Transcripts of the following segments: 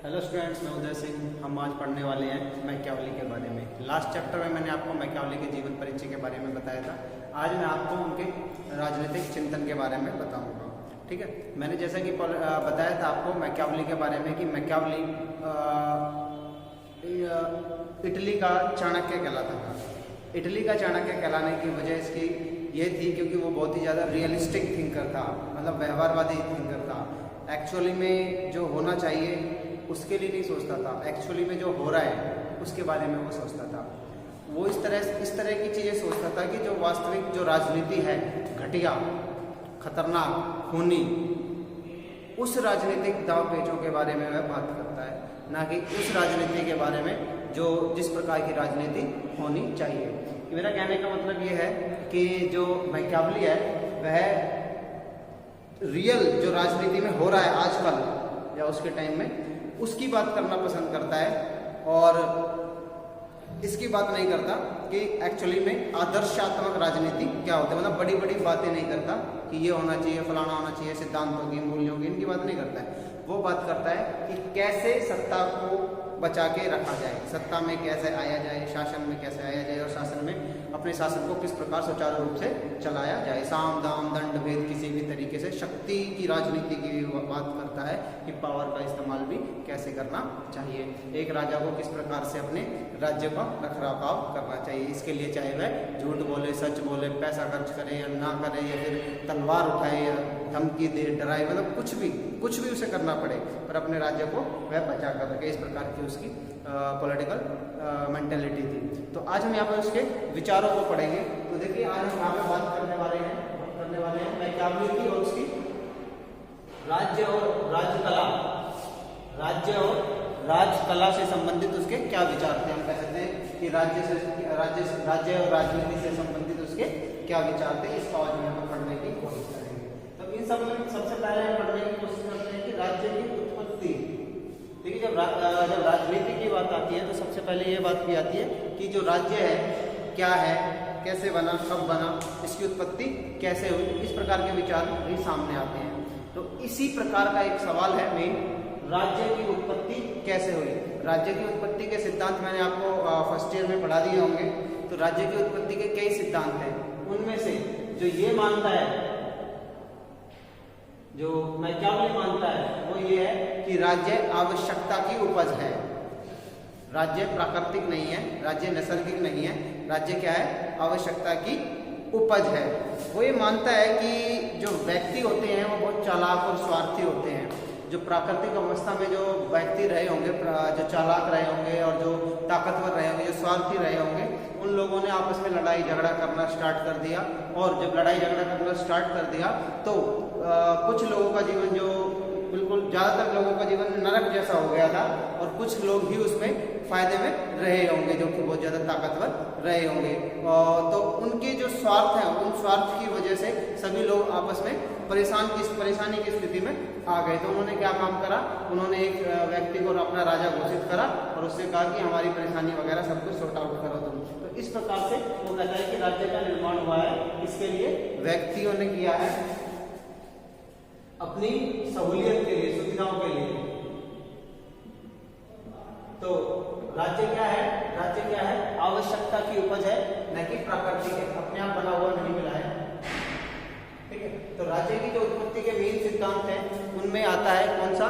Hello students, मैं उदय सिंह। हम आज पढ़ने वाले हैं मैकियावेली के बारे में। लास्ट चैप्टर में मैंने आपको मैकियावेली के जीवन परिचय के बारे में बताया था। आज मैं आपको उनके राजनीतिक चिंतन के बारे में बताऊंगा। ठीक है, मैंने जैसा कि बताया था आपको मैकियावेली के बारे में कि मैकियावेली इटली का चाणक्य कहलाता था। इटली का चाणक्य कहलाने की वजह इसकी ये थी क्योंकि वो बहुत ही ज़्यादा रियलिस्टिक थिंकर था, मतलब व्यवहारवादी थिंकर था। एक्चुअली में जो होना चाहिए उसके लिए नहीं सोचता था, एक्चुअली में जो हो रहा है उसके बारे में वो सोचता था। वो इस तरह की चीज़ें सोचता था कि जो वास्तविक जो राजनीति है घटिया, खतरनाक, खूनी, उस राजनीतिक दाव पेचों के बारे में वह बात करता है, ना कि उस राजनीति के बारे में जो जिस प्रकार की राजनीति होनी चाहिए। मेरा कहने का मतलब ये है कि जो मैकियावेली है वह रियल जो राजनीति में हो रहा है आजकल या उसके टाइम में उसकी बात करना पसंद करता है और इसकी बात नहीं करता कि एक्चुअली में आदर्शात्मक राजनीति क्या होता है। मतलब बड़ी बड़ी बातें नहीं करता कि ये होना चाहिए, फलाना होना चाहिए, सिद्धांतों की, मूल्यों की, इनकी बात नहीं करता है। वो बात करता है कि कैसे सत्ता को बचा के रखा जाए, सत्ता में कैसे आया जाए, शासन में कैसे आया जाए और शासन में अपने शासन को किस प्रकार सुचारू रूप से चलाया जाए। साम दाम दंड भेद किसी भी तरीके से शक्ति की राजनीति की बात करता है कि पावर का इस्तेमाल भी कैसे करना चाहिए, एक राजा को किस प्रकार से अपने राज्य का रखरखाव करना चाहिए। इसके लिए चाहे वह झूठ बोले, सच बोले, पैसा खर्च करे या ना करे, या फिर तलवार उठाए या धमकी दे, डराए, मतलब कुछ भी उसे करना पड़े पर अपने राज्य को वह बचा कर रखे। इस प्रकार की उसकी पॉलिटिकल मेंटेलिटी थी। तो आज हम यहाँ पर उसके विचारों को पढ़ेंगे। तो देखिए, आज हम यहाँ पर बात करने वाले हैं मैकियावेली की और उसकी राज्य और राजकला से संबंधित उसके क्या विचार थे। हम कह सकते हैं कि राज्य और राजनीति से संबंधित उसके क्या विचार थे। इसको आज हम यहाँ पर पढ़ने की कोशिश करेंगे। तो इन सब में सबसे पहले हम पढ़ने की कोशिश करते हैं कि राज्य की उत्पत्ति। देखिए, जब राजनीति की बात आती है तो सबसे पहले ये बात भी आती है कि जो राज्य है क्या है, कैसे बना, कब बना, इसकी उत्पत्ति कैसे हुई। इस प्रकार के विचार भी सामने आते हैं। तो इसी प्रकार का एक सवाल है मेन, राज्य की उत्पत्ति कैसे हुई। राज्य की उत्पत्ति के सिद्धांत मैंने आपको फर्स्ट ईयर में पढ़ा दिए होंगे। तो राज्य की उत्पत्ति के कई सिद्धांत हैं, उनमें से जो ये मानता है, जो मैकियावेली मानता है, वो ये है कि राज्य आवश्यकता की उपज है। राज्य प्राकृतिक नहीं है, राज्य नैसर्गिक नहीं है, राज्य क्या है, आवश्यकता की उपज है। वो ये मानता है कि जो व्यक्ति होते हैं वो बहुत चालाक और स्वार्थी होते हैं। जो प्राकृतिक अवस्था में जो व्यक्ति रहे होंगे, जो चालाक रहे होंगे और जो ताकतवर रहे होंगे, जो स्वार्थी रहे होंगे, उन लोगों ने आपस में लड़ाई झगड़ा करना स्टार्ट कर दिया। और जब लड़ाई झगड़ा करना स्टार्ट कर दिया तो कुछ लोगों का जीवन, जो बिल्कुल ज़्यादातर लोगों का जीवन नरक जैसा हो गया था और कुछ लोग ही उसमें फायदे में रहे होंगे, जो कि बहुत ज़्यादा ताकतवर रहे होंगे। तो उनके जो स्वार्थ हैं, उन स्वार्थ की वजह से सभी लोग आपस में परेशानी की स्थिति में आ गए। तो उन्होंने क्या काम करा, उन्होंने एक व्यक्ति को अपना राजा घोषित करा और उससे कहा कि हमारी परेशानी वगैरह सब कुछ सॉर्ट आउट करो तुम। तो इस प्रकार से वो कहता है कि राज्य का निर्माण हुआ है। इसके लिए व्यक्तियों ने किया है अपनी सहूलियत के लिए, सुविधाओं के लिए। तो राज्य क्या है, आवश्यकता की उपज है, न कि प्राकृतिक है, अपने आप बना हुआ नहीं मिला है। ठीक है, तो राज्य की जो उत्पत्ति के मेन सिद्धांत हैं उनमें आता है कौन सा,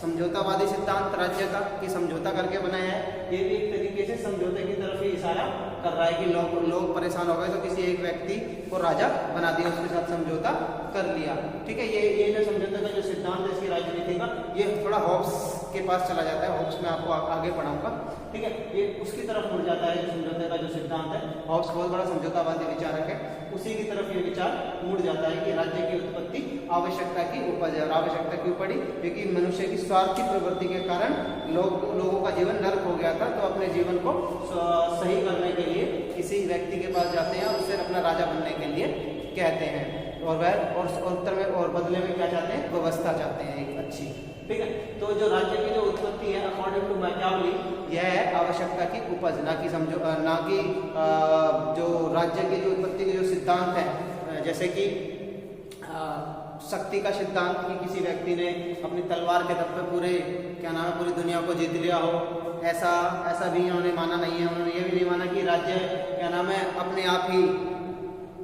समझौतावादी सिद्धांत राज्य का, कि समझौता करके बनाया है। ये भी एक तरीके से समझौते की तरफ ही इशारा कर रहा है कि लोग परेशान हो गए तो किसी एक व्यक्ति को राजा बना दिया, उसके साथ समझौता कर लिया। ठीक है, ये जो समझौते का जो सिद्धांत है इसकी राजनीति का, ये थोड़ा हॉब्स के पास चला जाता है। हॉब्स में आपको आगे पढ़ाऊंगा। ठीक है, ये उसकी तरफ मुड़ जाता है। जो समझौते का जो सिद्धांत है, हॉब्स बहुत बड़ा समझौतावादी विचारक है, उसी की तरफ ये विचार मुड़ जाता है कि राज्य की उत्पत्ति आवश्यकता की उपज है। और आवश्यकता क्यों पड़ी, क्योंकि मनुष्य की स्वार्थी प्रवृत्ति के कारण लोगों का जीवन नर्क हो गया था। तो अपने जीवन को सही करने के लिए किसी व्यक्ति के पास जाते हैं और उससे अपना राजा बनने के लिए कहते हैं। और वह उत्तर में और बदले में क्या चाहते हैं, व्यवस्था चाहते हैं एक अच्छी। ठीक है, तो जो राज्य की जो उत्पत्ति है अकॉर्डिंग टू मैकियावेली, यह है आवश्यकता की उपज, ना कि जो राज्य की जो उत्पत्ति के जो सिद्धांत है, जैसे कि शक्ति का सिद्धांत कि किसी व्यक्ति ने अपनी तलवार के दम पे पूरे क्या नाम है पूरी दुनिया को जीत लिया हो, ऐसा भी इन्होंने माना नहीं है। उन्होंने ये भी नहीं माना कि राज्य क्या नाम है अपने आप ही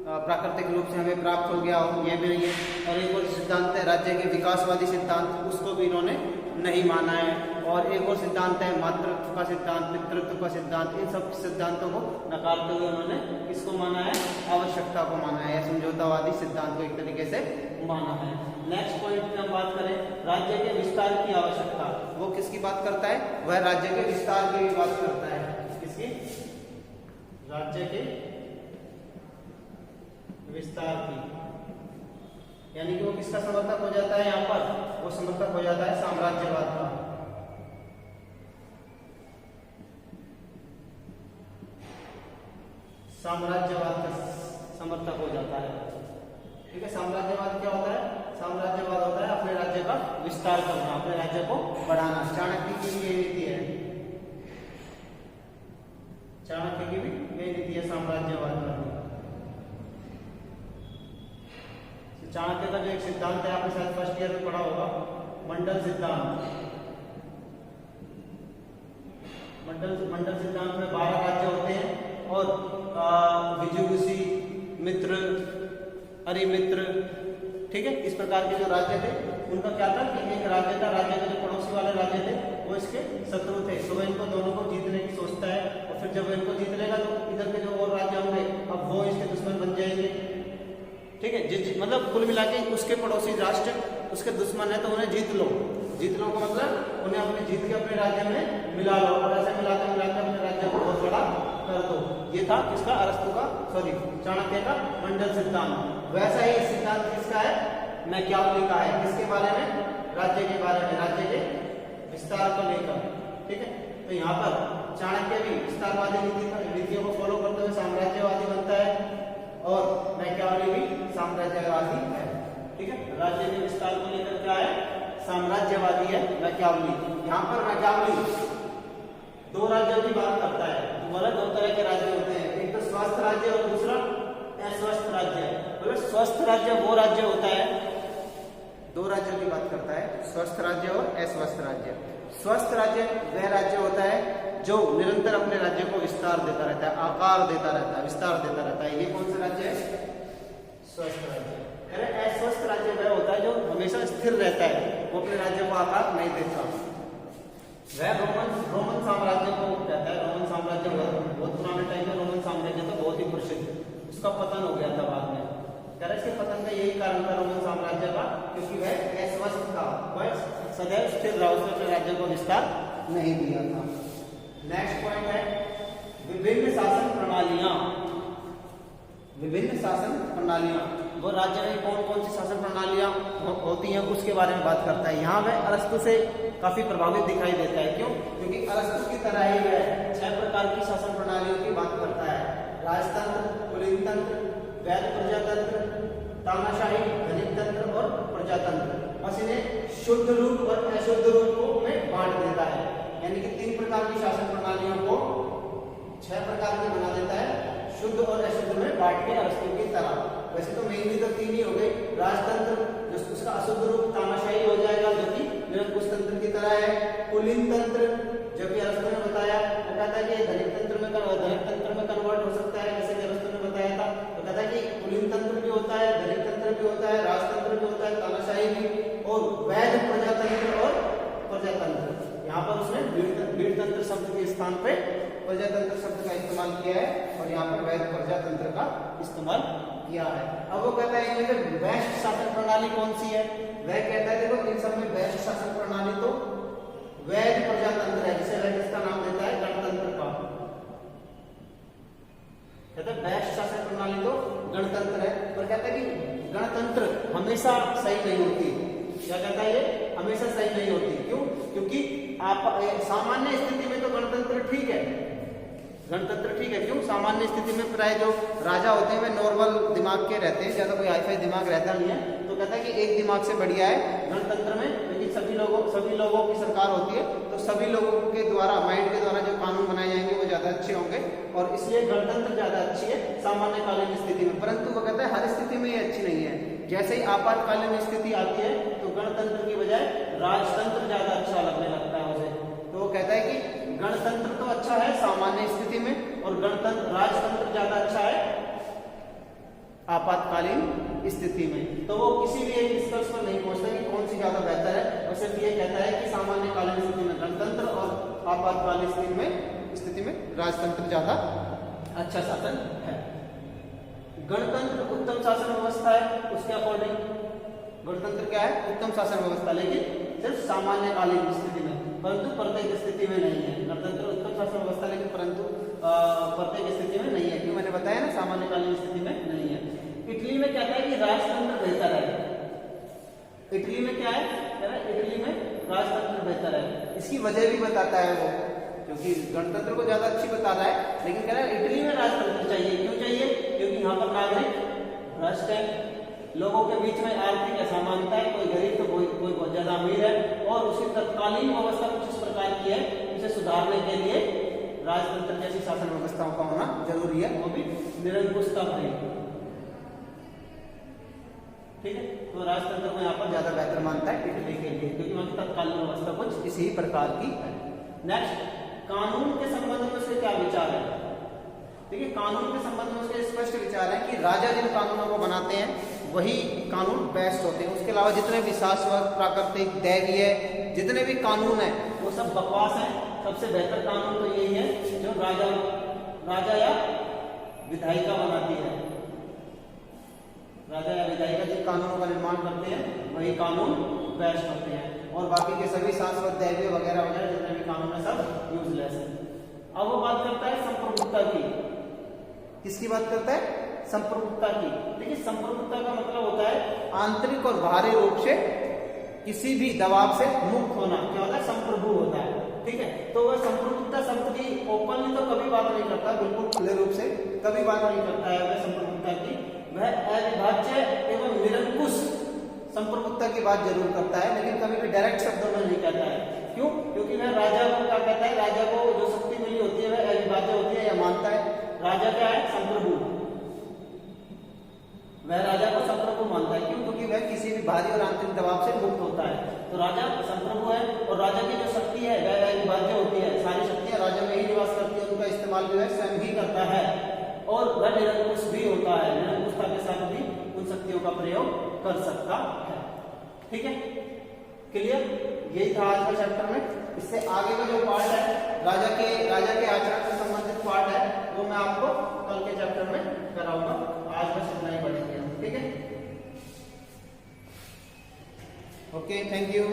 प्राकृतिक रूप से हमें प्राप्त हो गया हो, ये भी नहीं है। और एक और सिद्धांत है राज्य के विकासवादी सिद्धांत, उसको भी इन्होंने नहीं माना है। और एक और सिद्धांत है मातृत्व का सिद्धांत, पितृत्व का सिद्धांत। इन सब सिद्धांतों को नकारते हुए उन्होंने किसको माना है, आवश्यकता को माना है, समझौतावादी सिद्धांत को एक तरीके से माना है। नेक्स्ट पॉइंट में हम बात करें राज्य के विस्तार की आवश्यकता, वो किसकी बात करता है, वह राज्य के विस्तार की बात करता है। किसकी, राज्य के विस्तार की, यानी कि वो किसका समर्थक हो जाता है, यहाँ पर वो समर्थक हो जाता है साम्राज्यवाद का। साम्राज्यवाद का समर्थक हो जाता है। ठीक है, साम्राज्यवाद क्या होता है, साम्राज्यवाद होता है अपने राज्य का विस्तार करना, अपने राज्य को बढ़ाना। चाणक्य की भी यही नीति है, चाणक्य की भी यही नीति है साम्राज्यवाद का। चाणक्य का जो एक सिद्धांत है, आपने शायद फर्स्ट ईयर में पढ़ा होगा, मंडल सिद्धांत। मंडल सिद्धांत में 12 राज्य होते हैं और विजुगुषी, मित्र, अरिमित्र, ठीक है, इस प्रकार के जो राज्य थे उनका क्या था कि एक राज्य था, राज्य के जो पड़ोसी वाले राज्य थे वो इसके शत्रु थे, तो इनको दोनों को जीतने की सोचता है। और फिर जब इनको जीत लेगा तो इधर के जो और राज्य होंगे अब वो इसके दुश्मन बन जाएंगे। ठीक है, मतलब कुल मिला के उसके पड़ोसी राष्ट्र उसके दुश्मन है तो उन्हें जीत लो का मतलब उन्हें अपने जीत के अपने राज्य में मिला लो, और ऐसे मिला के अपने राज्य को बहुत बड़ा कर दो। ये था किसका, अरस्तु का, सॉरी चाणक्य का मंडल सिद्धांत। वैसा ही सिद्धांत किसका है, मैकियावेली का है। किसके बारे में, राज्य के बारे में, राज्य के विस्तार को लेकर। ठीक है, तो यहाँ पर चाणक्य भी विस्तारवादी नीतियों को फॉलो करते हुए साम्राज्यवादी बनता है और मैकियावेली भी साम्राज्यवादी है। ठीक है, राज्य के विस्तार को लेकर क्या है, साम्राज्यवादी है मैकियावेली। यहाँ पर मैकियावेली 2 राज्यों की बात करता है। तो बोला 2 तरह के राज्य होते हैं, एक तो स्वस्थ राज्य और दूसरा अस्वस्थ राज्य। बोले स्वस्थ राज्य वो राज्य होता है, 2 राज्यों की बात करता है, स्वस्थ राज्य और अस्वस्थ राज्य। स्वस्थ राज्य वह राज्य होता है जो निरंतर अपने राज्य को विस्तार देता रहता है, आकार देता रहता है, विस्तार देता रहता है। ये कौन सा राज्य है, स्वस्थ राज्य। अस्वस्थ राज्य वह होता है जो हमेशा स्थिर रहता है, वो अपने राज्य को आकार नहीं देता। वह रोमन साम्राज्य को कहता है। रोमन साम्राज्य बहुत पुराने टाइम में रोमन साम्राज्य तो बहुत ही प्रसिद्ध, उसका पतन हो गया था बाद में। इसके पतन का यही कारण था रोमन साम्राज्य का, क्योंकि वह अस्वस्थ था, वह सदैव स्थिर रहा, उसने अपने राज्य को विस्तार नहीं दिया था। नेक्स्ट पॉइंट है विभिन्न शासन प्रणालियां। विभिन्न शासन प्रणालियां, वो राज्य में कौन कौन सी शासन प्रणालियां होती हैं उसके बारे में बात करता है। यहाँ वह अरस्तु से काफी प्रभावित दिखाई देता है। क्यों, क्योंकि अरस्तु की तरह ही वह 6 प्रकार की शासन प्रणालियों की बात करता है, राजतंत्र, कुलीन तंत्र, वैध प्रजातंत्र, तानाशाही, धनिक तंत्र और प्रजातंत्र। बस इन्हें शुद्ध रूप और अशुद्ध रूप में बांट देता है, यानी कि 3 प्रकार की शासन प्रणालियों को 6 प्रकार की बना देता है, शुद्ध और अशुद्ध में बांट के अरस्तु की तरह। वैसे तो मेनली तो 3 ही हो गए, राजतंत्र जो उसका अशुद्ध रूप तानाशाही हो जाएगा जो कि निरंकुश तंत्र की तरह है, कुलीन तंत्र जो कि अरस्तु ने बताया, वो कहता है कि धनिक तंत्र में कन्वर्ट हो सकता है, जैसे कि अरस्तु ने बताया था। तो कहता है कि कुलीन तंत्र भी होता है, धनिक तंत्र भी होता है, राजतंत्र भी होता है, तानाशाही भी, और वैध प्रजातंत्र और प्रजातंत्र। यहाँ पर उसने भीड़ तंत्र शब्द के स्थान पे प्रजातंत्र शब्द का इस्तेमाल किया है और यहाँ पर वैध प्रजातंत्र का इस्तेमाल किया है। अब वो कहता है इनमें से बेस्ट शासन प्रणाली कौन सी है, वह कहता है देखो इन सब में बेस्ट शासन प्रणाली तो वैध प्रजातंत्र है, जिसे वह किसका नाम देता है, गणतंत्र का। कहता है बेस्ट शासन प्रणाली तो गणतंत्र है, पर कहता है कि गणतंत्र हमेशा सही नहीं होती। क्या कहता है, ये हमेशा सही नहीं होती। क्यों, क्योंकि आप सामान्य स्थिति में तो गणतंत्र ठीक है, गणतंत्र ठीक है। क्यों, सामान्य स्थिति में प्राय जो राजा होते हैं वे नॉर्मल दिमाग के रहते हैं, ज्यादा कोई हाईफाई दिमाग रहता नहीं है। तो कहता है कि एक दिमाग से बढ़िया है गणतंत्र में, क्योंकि सभी लोगों की सरकार होती है, तो सभी लोगों के द्वारा, माइंड के द्वारा जो कानून बनाए जाएंगे वो ज्यादा अच्छे होंगे, और इसलिए गणतंत्र ज्यादा अच्छी है सामान्य कालीन स्थिति में। परंतु वो कहता है हर स्थिति में ये अच्छी नहीं है। जैसे ही आपातकालीन स्थिति आती है तो गणतंत्र की बजाय राजतंत्र ज्यादा अच्छा लगने लगता है उसे। तो वो कहता है कि गणतंत्र तो अच्छा है सामान्य स्थिति में और राजतंत्र ज्यादा अच्छा है आपातकालीन स्थिति में। तो वो किसी भी एक निष्कर्ष पर नहीं पहुंचता कि कौन सी ज्यादा बेहतर है, और सिर्फ ये कहता है कि सामान्यकालीन स्थिति में गणतंत्र और आपातकालीन स्थिति में राजतंत्र ज्यादा अच्छा शासन है। गणतंत्र उत्तम शासन व्यवस्था है, उसके अकॉर्डिंग गणतंत्र क्या है, उत्तम शासन व्यवस्था, लेकिन सिर्फ सामान्यकालीन स्थिति में, परंतु प्रत्येक स्थिति में नहीं है। गणतंत्र उत्तम शासन व्यवस्था लेकिन परंतु प्रत्येक स्थिति में नहीं है, क्यों मैंने बताया ना सामान्यकालीन स्थिति में नहीं है। इटली में कहता है कि राजतंत्र बेहतर है। इटली में क्या है, कह रहा है इटली में राजतंत्र बेहतर है। इसकी वजह भी बताता है वो, क्योंकि गणतंत्र को ज्यादा अच्छी बता रहा है, लेकिन कह रहा है इटली में राजतंत्र चाहिए। क्यों चाहिए, क्योंकि यहाँ पर नागरिक भ्रष्ट है, लोगों के बीच में आर्थिक असमानता है, कोई गरीब तो कोई बहुत ज्यादा अमीर है, और उसकी तत्कालीन व्यवस्था कुछ इस प्रकार की है, इसे सुधारने के लिए राजतंत्र जैसी शासन व्यवस्थाओं का होना जरूरी है, वो भी निरंकुशता भरी। ठीक है, तो राजतंत्र को यहाँ पर ज्यादा बेहतर मानता है इटली के लिए, क्योंकि वहां की तत्कालीन व्यवस्था कुछ इसी प्रकार की है। नेक्स्ट, कानून के संबंध में उसके क्या विचार है। देखिए, कानून के संबंध में उसके स्पष्ट विचार है कि राजा जिन कानूनों को बनाते हैं वही कानून बेस्ट होते हैं, उसके अलावा जितने भी शाश्वत, प्राकृतिक, दैवीय जितने भी कानून हैं वो सब बकवास हैं। सबसे बेहतर कानून तो यही है जो राजा या विधायिका बनाती है। राजा या विधायिका जिन कानूनों का निर्माण करते हैं वही कानून बेस्ट होते हैं, और बाकी के सभी शाश्वत, दैवीय वगैरह वगैरह जितने भी कानून है सब यूजलेस है। अब वो बात करता है संप्रभुता की। किसकी बात करता है, संप्रभुता की। देखिए, संप्रभुता का मतलब होता है आंतरिक और बाहरी रूप से किसी भी दबाव से मुक्त होना। क्या होता है, संप्रभु होता है। ठीक है, तो वह संप्रभुता शब्द की ओपनली तो कभी बात नहीं करता, बिल्कुल खुले रूप से कभी बात नहीं करता है वह संप्रभुता की। वह अविभाज्य एवं निरंकुश संप्रभुता की बात जरूर करता है, लेकिन कभी भी डायरेक्ट शब्दों में नहीं कहता है। क्यों, क्योंकि वह राजा को क्या कहता है, राजा को जो शक्ति मिली होती है वह अविभाज्य होती है, यह मानता है। राजा क्या है, संप्रभु। वह राजा को संप्रभु मानता है। क्यों, क्योंकि वह किसी भी बाहरी और आंतरिक दबाव से मुक्त होता है। तो राजा संप्रभु है, और राजा की जो शक्ति है वह अविभाज्य होती है। सारी शक्तियां राजा में ही निवास करती है, उनका इस्तेमाल जो है स्वयं ही करता है, और वह निरंकुश भी होता है। निरंकुशता के साथ भी उन शक्तियों का प्रयोग कर सकता है। ठीक है, क्लियर। यही था आज के चैप्टर में। इससे आगे का जो पार्ट है राजा के आचरण से संबंधित पार्ट है, वो मैं आपको कल के चैप्टर में कराऊंगा। आज बस इतना ही पढ़ेंगे हम। ठीक है, ओके, थैंक यू।